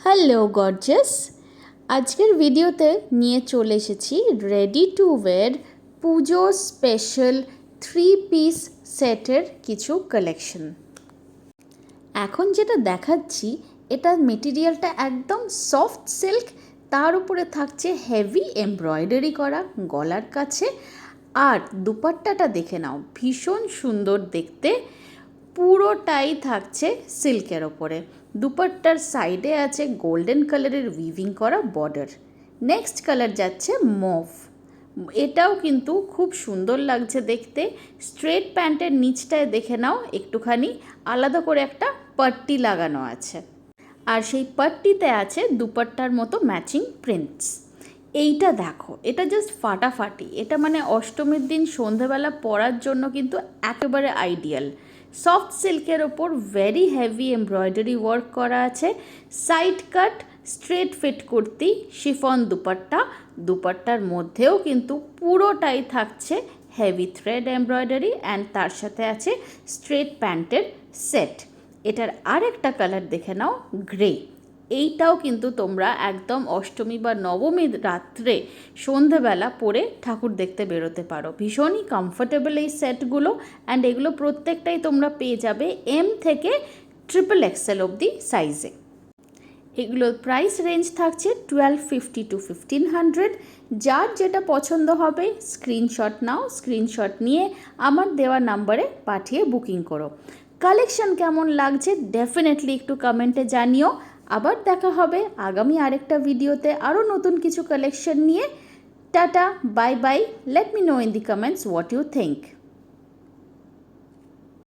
Hello gorgeous, আজকের ভিডিওতে নিয়ে চলে এসেছি ready to wire Puja special 3 piece সেটের কিছু কালেকশন। এখন যেটা দেখাচ্ছি এটা মেটেরিয়ালটা একদম সফট সিল্ক, তার উপরে থাকছে হেভি এমব্রয়ডারি করা গলার কাছে। আর দুপাট্টাটা দেখে নাও, ভীষণ সুন্দর দেখতে, পুরোটাই থাকছে সিল্কের ওপরে। দুপাট্টার সাইডে আছে গোল্ডেন কালারের উইভিং করা বর্ডার। নেক্সট কালার যাচ্ছে মভ, এটাও কিন্তু খুব সুন্দর লাগছে দেখতে। স্ট্রেট প্যান্টের নিচটায় দেখে নাও একটুখানি আলাদা করে একটা পাট্টি লাগানো আছে, আর সেই পাট্টিতে আছে দুপাট্টার মতো ম্যাচিং প্রিন্টস। এইটা দেখো, এটা জাস্ট ফাটাফাটি, এটা মানে অষ্টমীর দিন সন্ধেবেলা পরার জন্য কিন্তু একেবারে আইডিয়াল। সফট সিল্কের ওপর ভেরি হেভি এমব্রয়ডারি ওয়ার্ক করা আছে। Side cut straight fit kurti, chiffon dupatta, দুপাট্টার মধ্যেও কিন্তু পুরোটাই থাকছে হেভি থ্রেড এমব্রয়ডারি, অ্যান্ড তার সাথে আছে স্ট্রেট প্যান্টের সেট। এটার আরেকটা কালার দেখে নাও, গ্রে। এইটাও কিন্তু তোমরা একদম অষ্টমী বা নবমীর রাত্রে সন্ধেবেলা পরে ঠাকুর দেখতে বেরোতে পারো। ভীষণই কমফোর্টেবল এই সেটগুলো, অ্যান্ড এগুলো প্রত্যেকটাই তোমরা পেয়ে যাবে এম থেকে XXL অবধি সাইজে। এগুলোর প্রাইস রেঞ্জ থাকছে 1250 to 1500। যার যেটা পছন্দ হবে স্ক্রিনশট নাও, স্ক্রিনশট নিয়ে আমার দেওয়া নাম্বারে পাঠিয়ে বুকিং করো। কালেকশন কেমন লাগছে ডেফিনেটলি একটু কমেন্টে জানিও। আবার দেখা হবে আগামী আরেকটা ভিডিওতে আরও নতুন কিছু কালেকশন নিয়ে। Tata, bye bye, let me know in the comments what you think.